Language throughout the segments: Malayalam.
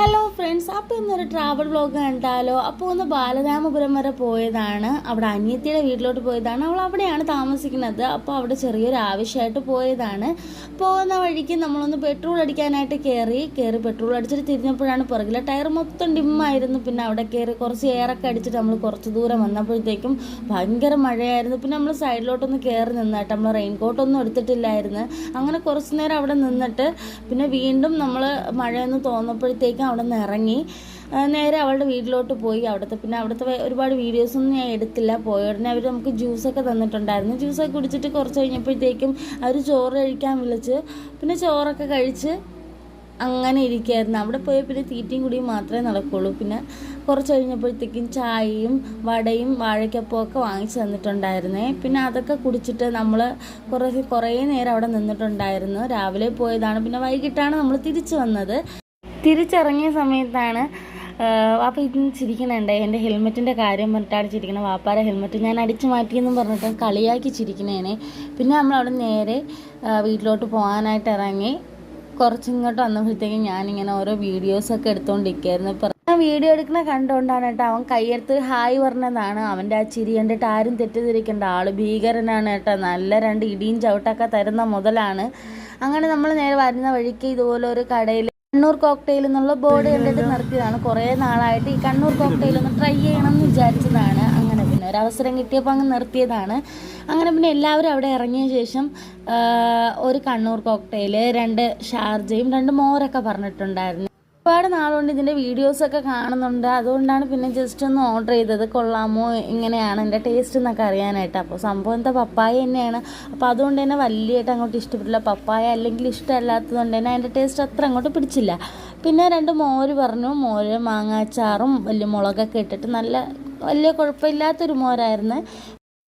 ഹലോ ഫ്രണ്ട്സ്, അപ്പോൾ ഇന്നൊരു ട്രാവൽ വ്ളോഗ് കണ്ടാലോ. അപ്പോൾ ഒന്ന് ബാലരാമപുരം വരെ പോയതാണ്. അവിടെ അനിയത്തിയുടെ വീട്ടിലോട്ട് പോയതാണ്. അവൾ അവിടെയാണ് താമസിക്കുന്നത്. അപ്പോൾ അവിടെ ചെറിയൊരു ആവശ്യമായിട്ട് പോയതാണ്. പോകുന്ന വഴിക്ക് നമ്മളൊന്ന് പെട്രോൾ അടിക്കാനായിട്ട് കയറി പെട്രോൾ അടിച്ചിട്ട് തിരിഞ്ഞപ്പോഴാണ് പുറകിലെ ടയർ മൊത്തം ഡിമ്മായിരുന്നു. പിന്നെ അവിടെ കയറി കുറച്ച് എയറൊക്കെ അടിച്ചിട്ട് നമ്മൾ കുറച്ച് ദൂരം വന്നപ്പോഴത്തേക്കും ഭയങ്കര മഴയായിരുന്നു. പിന്നെ നമ്മൾ സൈഡിലോട്ടൊന്ന് കയറി നിന്നിട്ട് നമ്മൾ റെയിൻകോട്ടൊന്നും എടുത്തിട്ടില്ലായിരുന്നു. അങ്ങനെ കുറച്ച് നേരം അവിടെ നിന്നിട്ട് പിന്നെ വീണ്ടും നമ്മൾ മഴയൊന്ന് തോന്നപ്പോഴത്തേക്കും അവിടെ നിന്ന് ഇറങ്ങി നേരെ അവളുടെ വീട്ടിലോട്ട് പോയി. അവിടുത്തെ ഒരുപാട് വീഡിയോസൊന്നും ഞാൻ എടുത്തില്ല. പോയ ഉടനെ അവർ നമുക്ക് ജ്യൂസൊക്കെ തന്നിട്ടുണ്ടായിരുന്നു. ജ്യൂസൊക്കെ കുടിച്ചിട്ട് കുറച്ച് കഴിഞ്ഞപ്പോഴത്തേക്കും അവർ ചോറ് കഴിക്കാൻ വിളിച്ച് പിന്നെ ചോറൊക്കെ കഴിച്ച് അങ്ങനെ ഇരിക്കുകയായിരുന്നു. അവിടെ പോയി പിന്നെ തീറ്റയും കുടിയും മാത്രമേ നടക്കുള്ളൂ. പിന്നെ കുറച്ച് കഴിഞ്ഞപ്പോഴത്തേക്കും ചായയും വടയും വാഴയ്ക്കപ്പമൊക്കെ വാങ്ങിച്ചു തന്നിട്ടുണ്ടായിരുന്നേ. പിന്നെ അതൊക്കെ കുടിച്ചിട്ട് നമ്മൾ കുറേ നേരം അവിടെ നിന്നിട്ടുണ്ടായിരുന്നു. രാവിലെ പോയതാണ്. പിന്നെ വൈകിട്ടാണ് നമ്മൾ തിരിച്ചു വന്നത്. തിരിച്ചിറങ്ങിയ സമയത്താണ് വാപ്പ ഇതിന് ചിരിക്കണുണ്ട്. എൻ്റെ ഹെൽമെറ്റിൻ്റെ കാര്യം പറഞ്ഞിട്ടാണ് ചിരിക്കണം. വാപ്പാരെ ഹെൽമെറ്റ് ഞാൻ അടിച്ചു മാറ്റിയെന്നും പറഞ്ഞിട്ട് കളിയാക്കി ചിരിക്കണേനെ. പിന്നെ നമ്മളവിടെ നേരെ വീട്ടിലോട്ട് പോകാനായിട്ട് ഇറങ്ങി. കുറച്ചിങ്ങോട്ട് വന്നപ്പോഴത്തേക്കും ഞാനിങ്ങനെ ഓരോ വീഡിയോസൊക്കെ എടുത്തുകൊണ്ടിരിക്കുകയായിരുന്നു. ഇപ്പം വീഡിയോ എടുക്കുന്ന കണ്ടുകൊണ്ടാണ് കേട്ടോ അവൻ കയ്യെടുത്ത് ഹായ് പറഞ്ഞതാണ്. അവൻ്റെ ആ ചിരി കണ്ടിട്ട് ആരും തെറ്റിദ്ധരിക്കേണ്ട. ആള് ഭീകരനാണ് കേട്ടോ. നല്ല 2 ഇടിയും ചവിട്ടൊക്കെ തരുന്ന മുതലാണ്. അങ്ങനെ നമ്മൾ നേരെ വരുന്ന വഴിക്ക് ഇതുപോലെ ഒരു കടയിൽ കണ്ണൂർ കോക്ടെയിൽ എന്നുള്ള ബോർഡ് കണ്ടിട്ട് നിർത്തിയതാണ്. കുറേ നാളായിട്ട് ഈ കണ്ണൂർ കോക്ടെയിൽ ഒന്ന് ട്രൈ ചെയ്യണം എന്ന് വിചാരിച്ചതാണ്. അങ്ങനെ പിന്നെ ഒരവസരം കിട്ടിയപ്പോൾ അങ്ങ് നിർത്തിയതാണ്. അങ്ങനെ പിന്നെ എല്ലാവരും അവിടെ ഇറങ്ങിയ ശേഷം ഒരു കണ്ണൂർ കോക്ടെയിൽ, 2 ഷാർജയും 2 മോരൊക്കെ പറഞ്ഞിട്ടുണ്ടായിരുന്നു. ഒരുപാട് നാളുകൊണ്ട് ഇതിൻ്റെ വീഡിയോസൊക്കെ കാണുന്നുണ്ട്. അതുകൊണ്ടാണ് പിന്നെ ജസ്റ്റ് ഒന്ന് ഓർഡർ ചെയ്തത്. കൊള്ളാമോ, ഇങ്ങനെയാണ് എൻ്റെ ടേസ്റ്റ് എന്നൊക്കെ അറിയാനായിട്ട്. അപ്പോൾ സംഭവം എന്താ പപ്പായ തന്നെയാണ്. അപ്പോൾ അതുകൊണ്ട് തന്നെ വലിയായിട്ട് അങ്ങോട്ട് ഇഷ്ടപ്പെട്ടില്ല. പപ്പായ അല്ലെങ്കിൽ ഇഷ്ടമല്ലാത്തത് കൊണ്ട് തന്നെ അതിൻ്റെ ടേസ്റ്റ് അത്ര അങ്ങോട്ട് പിടിച്ചില്ല. പിന്നെ 2 മോര് പറഞ്ഞു. മോര് മാങ്ങാച്ചാറും വലിയ മുളകൊക്കെ ഇട്ടിട്ട് നല്ല വലിയ കുഴപ്പമില്ലാത്തൊരു മോരായിരുന്നു.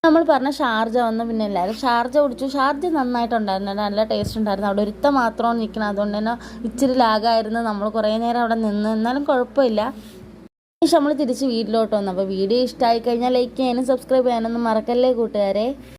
നമ്മൾ പറഞ്ഞ ഷാർജ വന്ന് പിന്നെ എല്ലാവരും ഷാർജ കുടിച്ചു. ഷാർജ നന്നായിട്ടുണ്ടായിരുന്നു, നല്ല ടേസ്റ്റ് ഉണ്ടായിരുന്നു. അവിടെ ഒരുത്ത മാത്രമാണ് നിൽക്കണം. അതുകൊണ്ട് തന്നെ ഇച്ചിരി ലാഗായിരുന്നു. നമ്മൾ കുറേ നേരം അവിടെ നിന്ന്, എന്നാലും കുഴപ്പമില്ല. നമ്മൾ തിരിച്ച് വീട്ടിലോട്ട് വന്നു. അപ്പോൾ വീഡിയോ ഇഷ്ടമായി കഴിഞ്ഞാൽ ലൈക്ക് ചെയ്യാനും സബ്സ്ക്രൈബ് ചെയ്യാനൊന്നും മറക്കല്ലേ കൂട്ടുകാരെ.